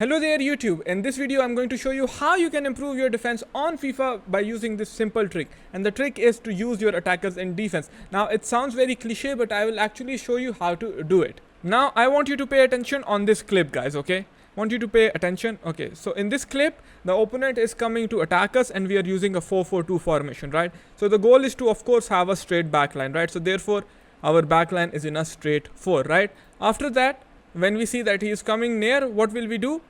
Hello there YouTube. In this video I'm going to show you how you can improve your defense on FIFA by using this simple trick, and the trick is to use your attackers in defense. Now it sounds very cliche, but I will actually show you how to do it. Now I want you to pay attention on this clip, guys. Okay, want you to pay attention. Okay, so in this clip the opponent is coming to attack us and we are using a 4-4-2 formation, right? So the goal is to of course have a straight back line, right? So therefore our back line is in a straight 4, right? After that, when we see that he is coming near, what will we do?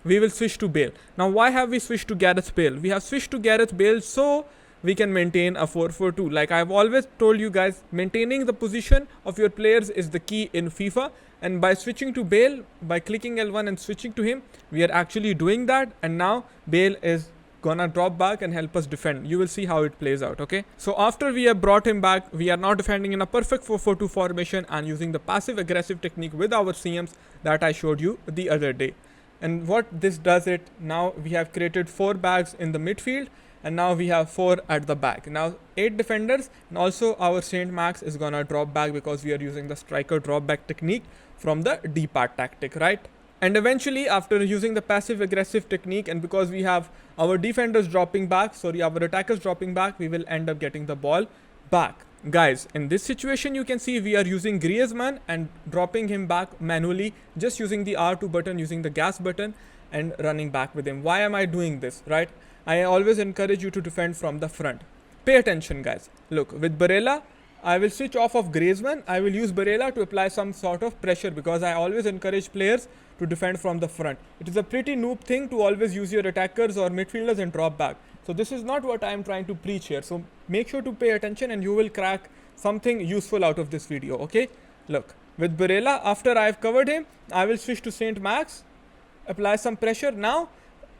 We will switch to Bale. Now why have we switched to Gareth Bale? We have switched to Gareth Bale so we can maintain a 4-4-2. Like I've always told you guys, maintaining the position of your players is the key in FIFA, and by switching to Bale, by clicking L1 and switching to him, we are actually doing that, and now Bale is gonna drop back and help us defend. You will see how it plays out. Okay, so after we have brought him back, we are now defending in a perfect 4-4-2 formation and using the passive aggressive technique with our CMs that I showed you the other day. And what this does it, now we have created 4 bags in the midfield and now we have 4 at the back. Now 8 defenders, and also our Saint Max is gonna drop back because we are using the striker drop back technique from the D-part tactic, right? And eventually after using the passive aggressive technique, and because we have our defenders dropping back, our attackers dropping back, we will end up getting the ball back. Guys, in this situation you can see we are using Griezmann and dropping him back manually, just using the R2 button, using the gas button and running back with him. Why am I doing this, right? I always encourage you to defend from the front. Pay attention guys. Look, with Barella, I will switch off of Griezmann. I will use Barella to apply some sort of pressure because I always encourage players to defend from the front. It is a pretty noob thing to always use your attackers or midfielders and drop back. So this is not what I am trying to preach here. So make sure to pay attention and you will crack something useful out of this video. Okay, look, with Barella, after I have covered him, I will switch to Saint Max, apply some pressure. Now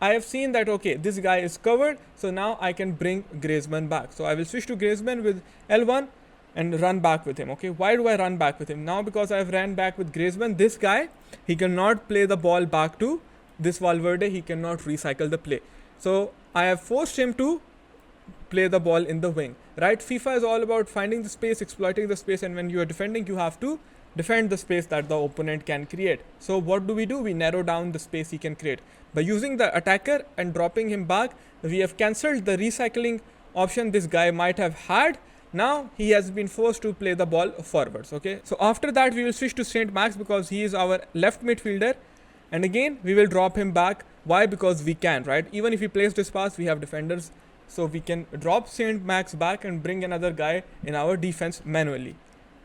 I have seen that okay, this guy is covered, so now I can bring Griezmann back. So I will switch to Griezmann with L1 and run back with him. Okay, why do I run back with him? Now because I have ran back with Griezmann, this guy, he cannot play the ball back to this Valverde, he cannot recycle the play. So I have forced him to play the ball in the wing, right? FIFA is all about finding the space, exploiting the space, and when you are defending, you have to defend the space that the opponent can create. So what do? We narrow down the space he can create. By using the attacker and dropping him back, we have cancelled the recycling option this guy might have had. Now he has been forced to play the ball forwards. Okay, so after that we will switch to Saint Max because he is our left midfielder, and again we will drop him back. Why? Because we can, right? Even if he plays this pass, we have defenders, so we can drop Saint Max back and bring another guy in our defense manually,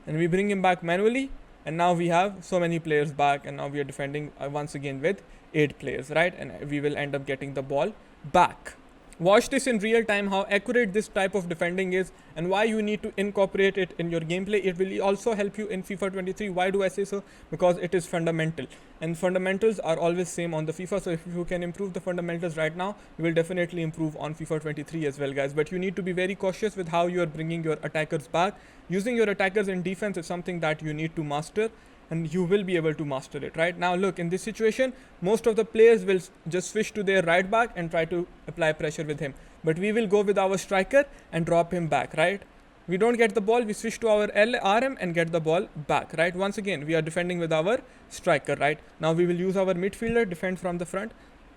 and we bring him back manually, and now we have so many players back, and now we are defending once again with 8 players, right? And we will end up getting the ball back. Watch this in real time, how accurate this type of defending is and why you need to incorporate it in your gameplay. It will also help you in FIFA 23. Why do I say so? Because it is fundamental, and fundamentals are always same on the FIFA. So if you can improve the fundamentals right now, you will definitely improve on FIFA 23 as well, guys. But you need to be very cautious with how you are bringing your attackers back. Using your attackers in defense is something that you need to master, and you will be able to master it. Right now, look, in this situation most of the players will just switch to their right back and try to apply pressure with him, but we will go with our striker and drop him back, right? We don't get the ball, we switch to our RM and get the ball back, right? Once again we are defending with our striker, right? Now we will use our midfielder, defend from the front.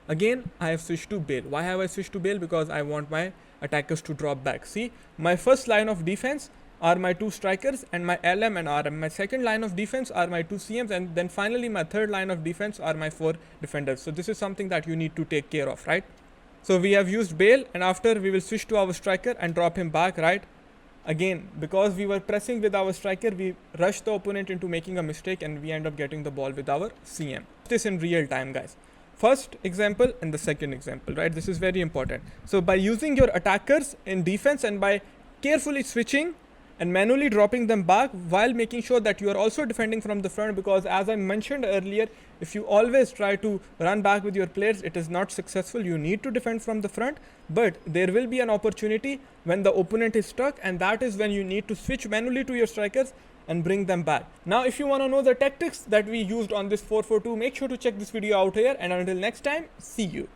Again I have switched to Bale. Why have I switched to Bale? Because I want my attackers to drop back. See, my first line of defense are my 2 strikers and my LM and RM. My second line of defense are my 2 CMs, and then finally my third line of defense are my 4 defenders. So this is something that you need to take care of, right? So we have used Bale, and after we will switch to our striker and drop him back, right? Again, because we were pressing with our striker, we rushed the opponent into making a mistake and we end up getting the ball with our CM. This in real time, guys. First example and the second example, right? This is very important. So by using your attackers in defense and by carefully switching and manually dropping them back while making sure that you are also defending from the front, because as I mentioned earlier, if you always try to run back with your players, it is not successful. You need to defend from the front, but there will be an opportunity when the opponent is stuck, and that is when you need to switch manually to your strikers and bring them back. Now if you want to know the tactics that we used on this 4-4-2, make sure to check this video out here, and until next time, see you.